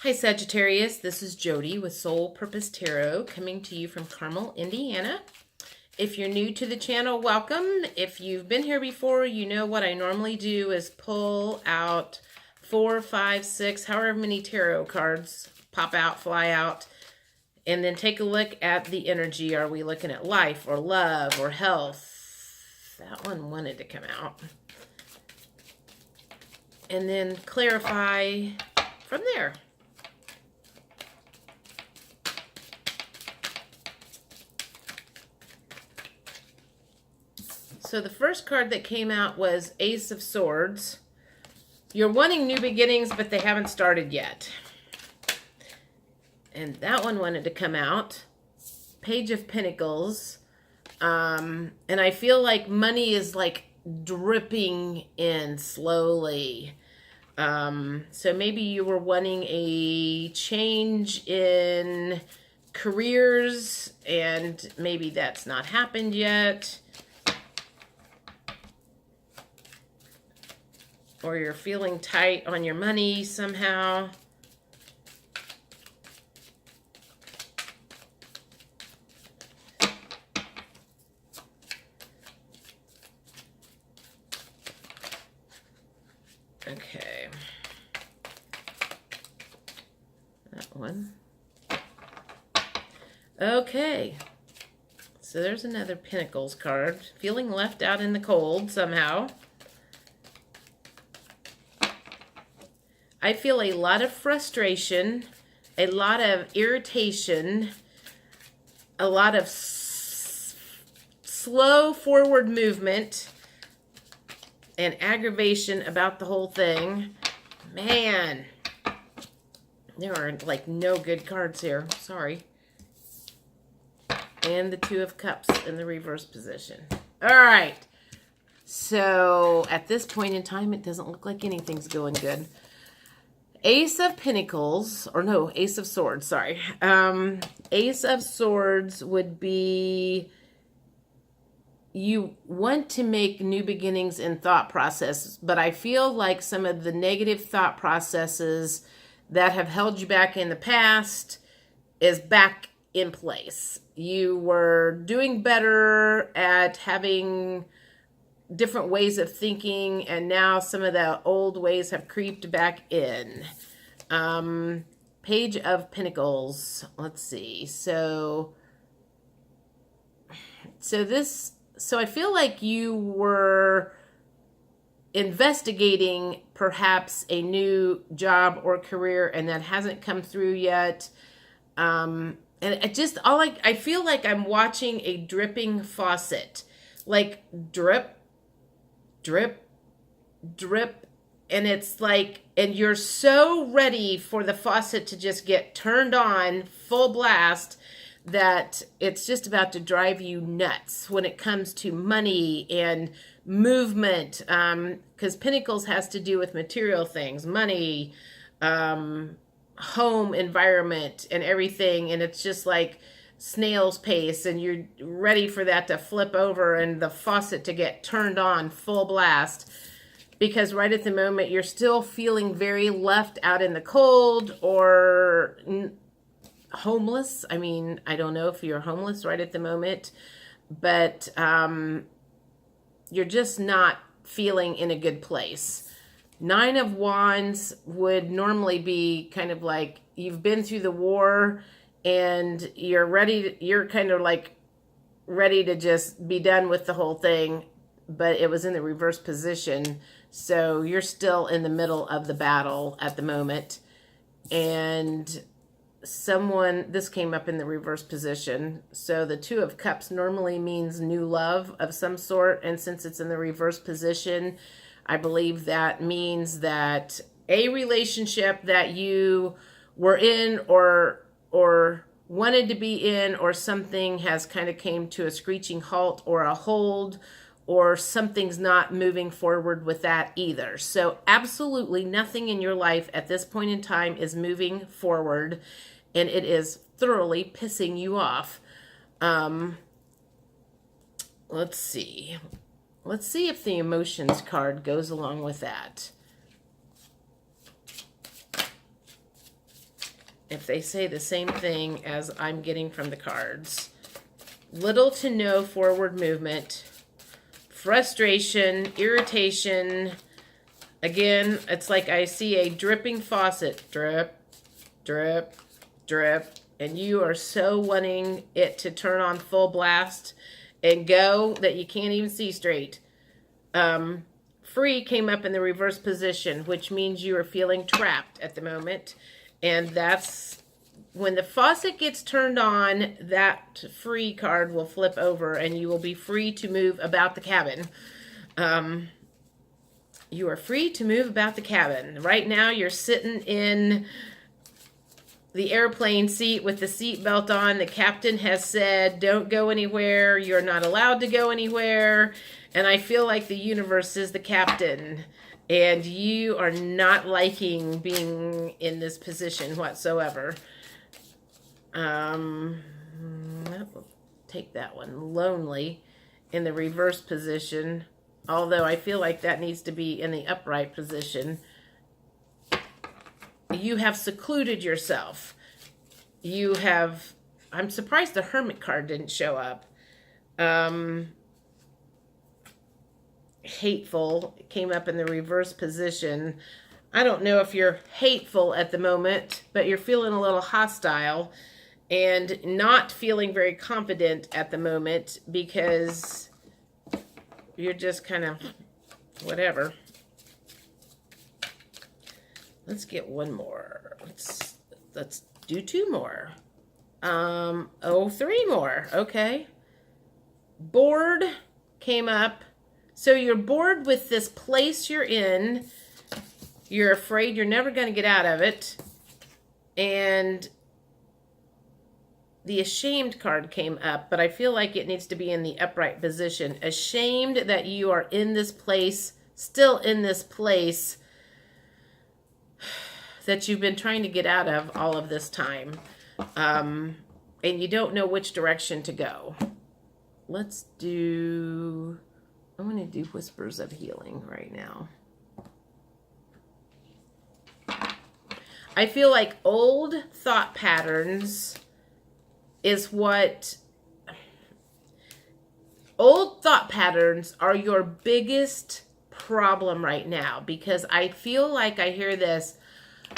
Hi Sagittarius, this is Jody with Soul Purpose Tarot coming to you from Carmel, Indiana. If you're new to the channel, welcome. If you've been here before, you know what I normally do is pull out 4, 5, 6, however many tarot cards pop out, fly out, and then take a look at the energy. Are we looking at life or love or health? That one wanted to come out. And then clarify from there. So the first card that came out was Ace of Swords. You're wanting new beginnings, but they haven't started yet. And that one wanted to come out. Page of Pentacles. And I feel like money is like dripping in slowly. So maybe you were wanting a change in careers, and maybe that's not happened yet. Or you're feeling tight on your money somehow. Okay. That one. Okay. So there's another Pentacles card. Feeling left out in the cold somehow. I feel a lot of frustration, a lot of irritation, a lot of slow forward movement, and aggravation about the whole thing. Man, there are like no good cards here. Sorry. And the Two of Cups in the reverse position. All right. So at this point in time, it doesn't look like anything's going good. Ace of Pentacles, or no, Ace of Swords, sorry. Ace of Swords would be you want to make new beginnings in thought process, but I feel like some of the negative thought processes that have held you back in the past is back in place. You were doing better at having different ways of thinking, and now some of the old ways have creeped back in. Page of Pentacles. Let's see. So I feel like you were investigating perhaps a new job or career, and that hasn't come through yet. And I feel like I'm watching a dripping faucet, like drip, drip, drip, and it's like, and you're so ready for the faucet to just get turned on full blast that it's just about to drive you nuts when it comes to money and movement, because Pentacles has to do with material things, money, home environment and everything, and it's just like snail's pace, and you're ready for that to flip over and the faucet to get turned on full blast, because right at the moment you're still feeling very left out in the cold or homeless. I mean, I don't know if you're homeless right at the moment, but you're just not feeling in a good place. Nine of Wands would normally be kind of like you've been through the war and you're kind of like ready to just be done with the whole thing, but it was in the reverse position. So you're still in the middle of the battle at the moment. And this came up in the reverse position. So the Two of Cups normally means new love of some sort. And since it's in the reverse position, I believe that means that a relationship that you were in or wanted to be in, or something has kind of came to a screeching halt or a hold, or something's not moving forward with that either. So absolutely nothing in your life at this point in time is moving forward, and it is thoroughly pissing you off. Let's see. Let's see if the emotions card goes along with that. if they say the same thing as I'm getting from the cards. Little to no forward movement, frustration, irritation. Again, it's like I see a dripping faucet. Drip, drip, drip. And you are so wanting it to turn on full blast and go that you can't even see straight. Free came up in the reverse position, which means you are feeling trapped at the moment. And that's when the faucet gets turned on, that free card will flip over and you will be free to move about the cabin. You are free to move about the cabin. Right now you're sitting in the airplane seat with the seat belt on. The captain has said, don't go anywhere. You're not allowed to go anywhere. And I feel like the universe is the captain. And you are not liking being in this position whatsoever. We'll take that one. Lonely in the reverse position. Although I feel like that needs to be in the upright position. You have secluded yourself. You have, I'm surprised the Hermit card didn't show up. Hateful came up in the reverse position. I don't know if you're hateful at the moment, but you're feeling a little hostile and not feeling very confident at the moment because you're just kind of whatever. Let's get one more. Let's do two more. Three more. Okay. Bored came up. So you're bored with this place you're in. You're afraid you're never going to get out of it. And the ashamed card came up, but I feel like it needs to be in the upright position. Ashamed that you are in this place, still in this place that you've been trying to get out of all of this time. And you don't know which direction to go. Let's do, I'm going to do Whispers of Healing right now. I feel like old thought patterns is what, old thought patterns are your biggest problem right now, because I feel like I hear this,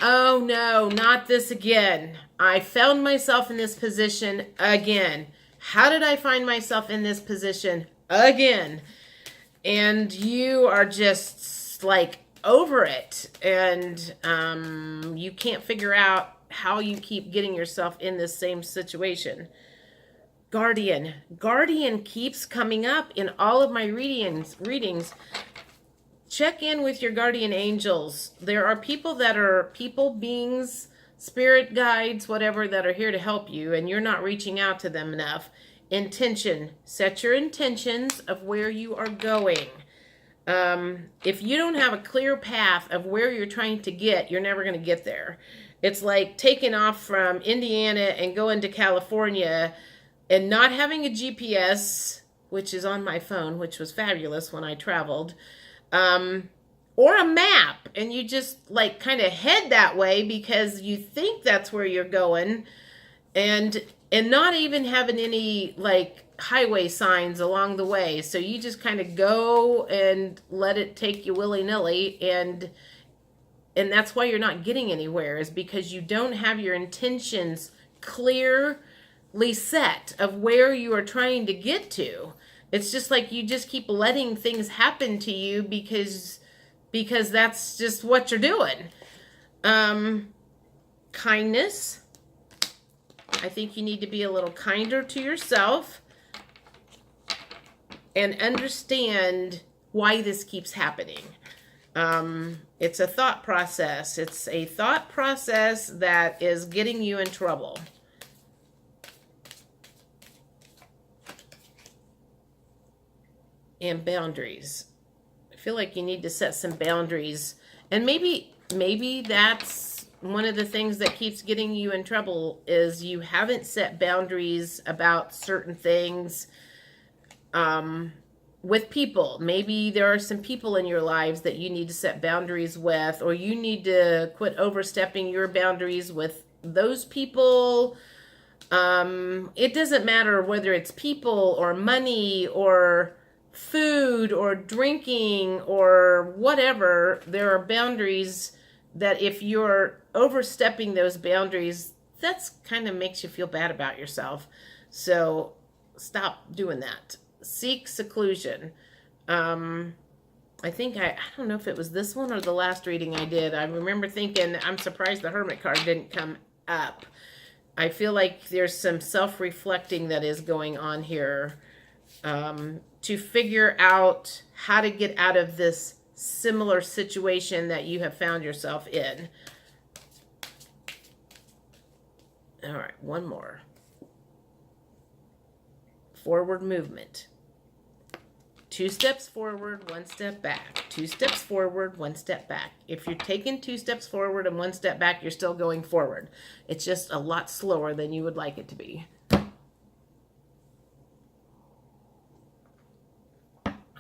oh no, not this again. I found myself in this position again. How did I find myself in this position again? And you are just like over it, and you can't figure out how you keep getting yourself in this same situation. Guardian keeps coming up in all of my readings. Check in with your guardian angels. There are people that are people, beings, spirit guides, whatever, that are here to help you, and you're not reaching out to them enough. Intention. Set your intentions of where you are going. If you don't have a clear path of where you're trying to get, you're never going to get there. It's like taking off from Indiana and going to California and not having a GPS, which is on my phone, which was fabulous when I traveled, or a map, and you just like kind of head that way because you think that's where you're going, and not even having any like highway signs along the way. So you just kind of go and let it take you willy-nilly, and that's why you're not getting anywhere, is because you don't have your intentions clearly set of where you are trying to get to. It's just like you just keep letting things happen to you because that's just what you're doing. Kindness. I think you need to be a little kinder to yourself and understand why this keeps happening. It's a thought process. It's a thought process that is getting you in trouble. And boundaries. I feel like you need to set some boundaries. And maybe that's one of the things that keeps getting you in trouble, is you haven't set boundaries about certain things with people. Maybe there are some people in your lives that you need to set boundaries with, or you need to quit overstepping your boundaries with those people, it doesn't matter whether it's people or money or food or drinking or whatever. There are boundaries that if you're overstepping those boundaries, that's kind of makes you feel bad about yourself. So stop doing that. Seek seclusion. I think I don't know if it was this one or the last reading I did. I remember thinking, I'm surprised the Hermit card didn't come up. I feel like there's some self-reflecting that is going on here, to figure out how to get out of this similar situation that you have found yourself in. All right, one more. Forward movement. 2 steps forward, 1 step back. 2 steps forward, 1 step back. If you're taking 2 steps forward and 1 step back, you're still going forward. It's just a lot slower than you would like it to be.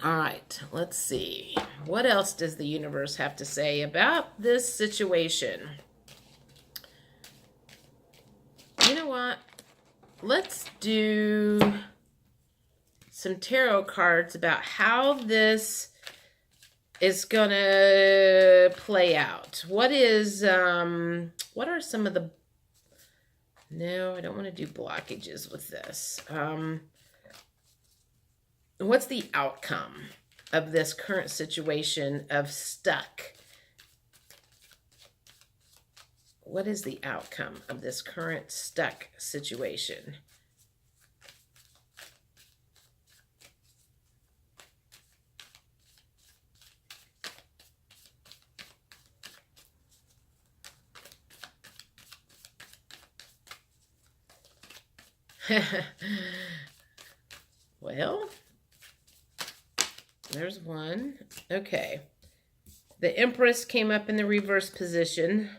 All right, let's see. What else does the universe have to say about this situation? You know what? Let's do some tarot cards about how this is gonna play out. What are some of the, no, I don't want to do blockages with this. What's the outcome of this current situation of stuck? What is the outcome of this current stuck situation? Well, there's one. Okay. The Empress came up in the reverse position.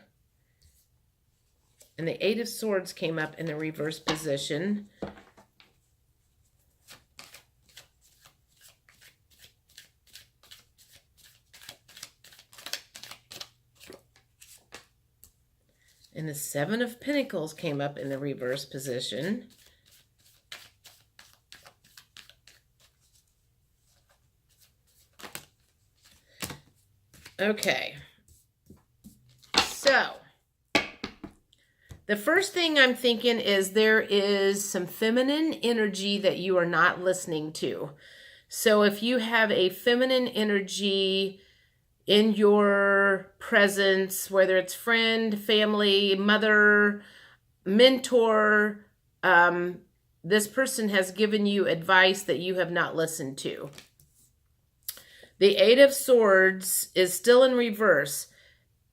And the 8 of Swords came up in the reverse position. And the 7 of Pentacles came up in the reverse position. Okay, so the first thing I'm thinking is there is some feminine energy that you are not listening to. So if you have a feminine energy in your presence, whether it's friend, family, mother, mentor, this person has given you advice that you have not listened to. The 8 of Swords is still in reverse.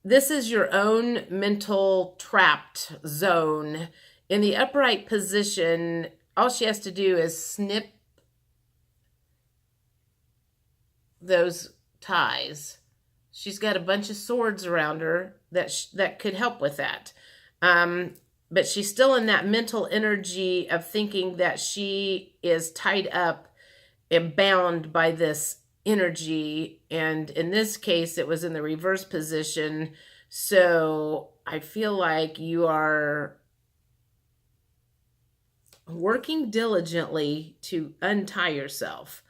This is your own mental trapped zone. In the upright position, all she has to do is snip those ties. She's got a bunch of swords around her that could help with that. But she's still in that mental energy of thinking that she is tied up and bound by this energy, and in this case it was in the reverse position. So I feel like you are working diligently to untie yourself.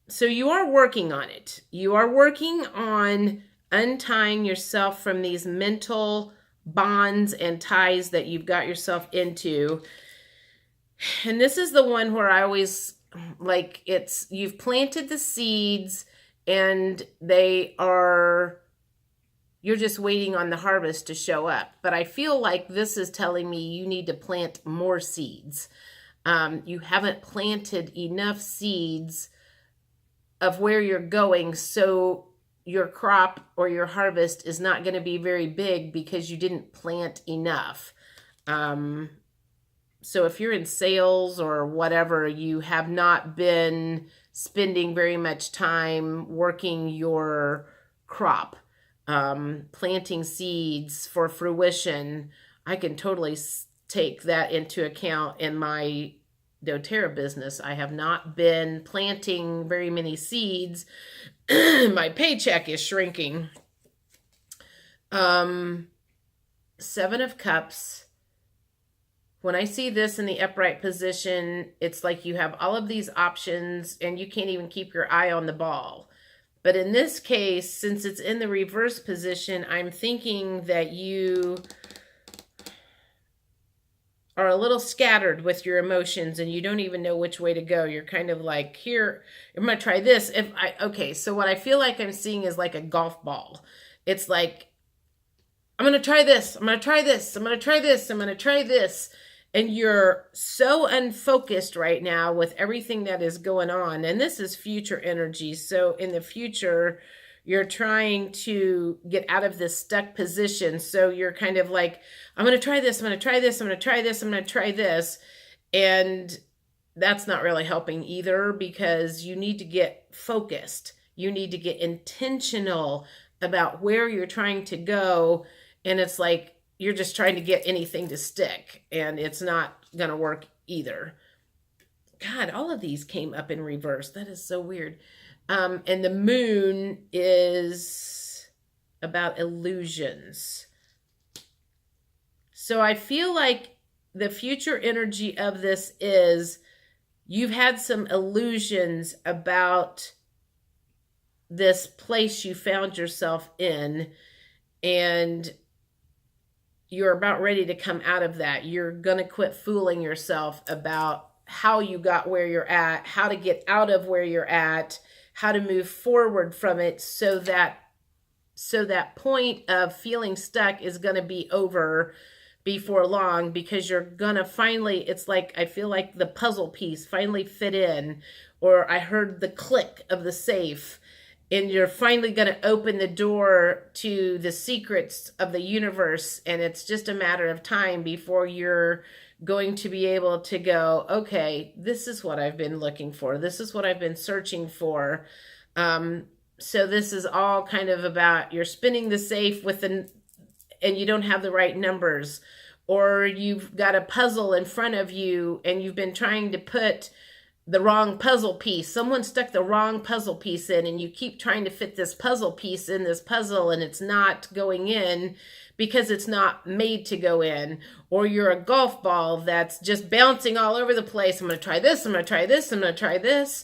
So you are working on it. You are working on untying yourself from these mental bonds and ties that you've got yourself into. And this is the one where I always like, it's, you've planted the seeds and you're just waiting on the harvest to show up. But I feel like this is telling me you need to plant more seeds. You haven't planted enough seeds of where you're going, so your crop or your harvest is not going to be very big because you didn't plant enough. So if you're in sales or whatever, you have not been spending very much time working your crop, planting seeds for fruition. I can totally take that into account in my doTERRA business. I have not been planting very many seeds. My paycheck is shrinking. Seven of Cups. When I see this in the upright position, it's like you have all of these options and you can't even keep your eye on the ball. But in this case, since it's in the reverse position, I'm thinking that you are a little scattered with your emotions and you don't even know which way to go. You're kind of like, here, I'm going to try this. Okay, so what I feel like I'm seeing is like a golf ball. It's like, I'm going to try this. I'm going to try this. I'm going to try this. I'm going to try this. And you're so unfocused right now with everything that is going on. And this is future energy. So in the future, you're trying to get out of this stuck position. So you're kind of like, I'm going to try this. I'm going to try this. I'm going to try this. I'm going to try this. And that's not really helping either, because you need to get focused. You need to get intentional about where you're trying to go. And it's like, you're just trying to get anything to stick, and it's not going to work either. God, all of these came up in reverse. That is so weird. And the moon is about illusions. So I feel like the future energy of this is you've had some illusions about this place you found yourself in, and you're about ready to come out of that. You're going to quit fooling yourself about how you got where you're at, how to get out of where you're at, how to move forward from it, so that point of feeling stuck is going to be over before long, because you're going to finally, it's like, I feel like the puzzle piece finally fit in, or I heard the click of the safe, and you're finally going to open the door to the secrets of the universe. And it's just a matter of time before you're going to be able to go, okay, this is what I've been looking for. This is what I've been searching for. So this is all kind of about, you're spinning the safe and you don't have the right numbers, or you've got a puzzle in front of you and you've been trying to put the wrong puzzle piece. Someone stuck the wrong puzzle piece in, and you keep trying to fit this puzzle piece in this puzzle, and it's not going in because it's not made to go in. Or you're a golf ball that's just bouncing all over the place. I'm going to try this. I'm going to try this. I'm going to try this.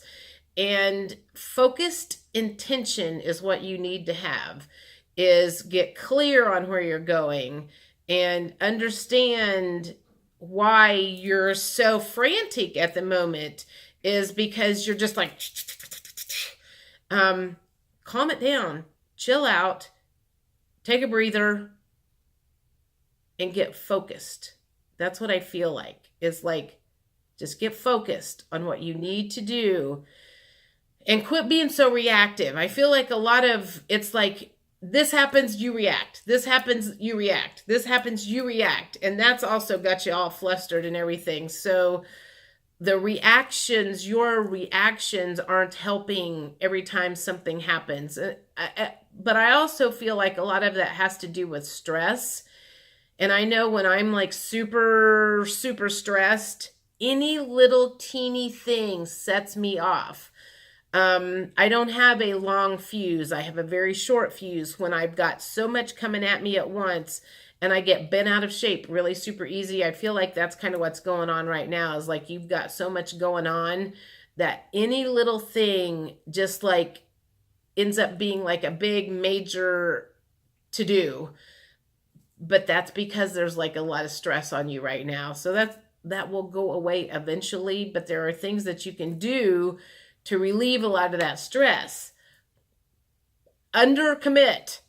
And focused intention is what you need to have, is get clear on where you're going and understand why you're so frantic at the moment, is because you're just like, calm it down, chill out, take a breather, and get focused. That's what I feel like. It's like, just get focused on what you need to do and quit being so reactive. I feel like a lot of, it's like, this happens, you react. This happens, you react. This happens, you react. And that's also got you all flustered and everything. So your reactions aren't helping every time something happens. But I also feel like a lot of that has to do with stress. And I know when I'm like super, super stressed, any little teeny thing sets me off. I don't have a long fuse. I have a very short fuse when I've got so much coming at me at once, and I get bent out of shape really super easy. I feel like that's kind of what's going on right now, is like you've got so much going on that any little thing just like ends up being like a big major to do. But that's because there's like a lot of stress on you right now. So that will go away eventually, but there are things that you can do to relieve a lot of that stress. Undercommit.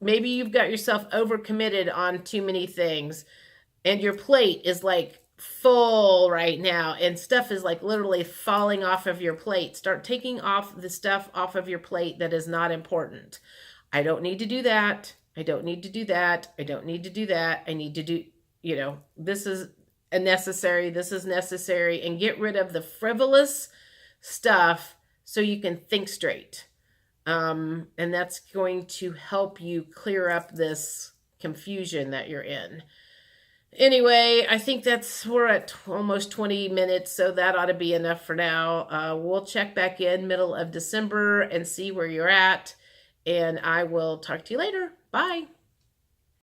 Maybe you've got yourself overcommitted on too many things, and your plate is like full right now, and stuff is like literally falling off of your plate. Start taking off the stuff off of your plate that is not important. I don't need to do that. I don't need to do that. I don't need to do that. I need to do, this is unnecessary. This is necessary. And get rid of the frivolous stuff so you can think straight. And that's going to help you clear up this confusion that you're in. Anyway, I think we're at almost 20 minutes, so that ought to be enough for now. We'll check back in middle of December and see where you're at, and I will talk to you later. Bye.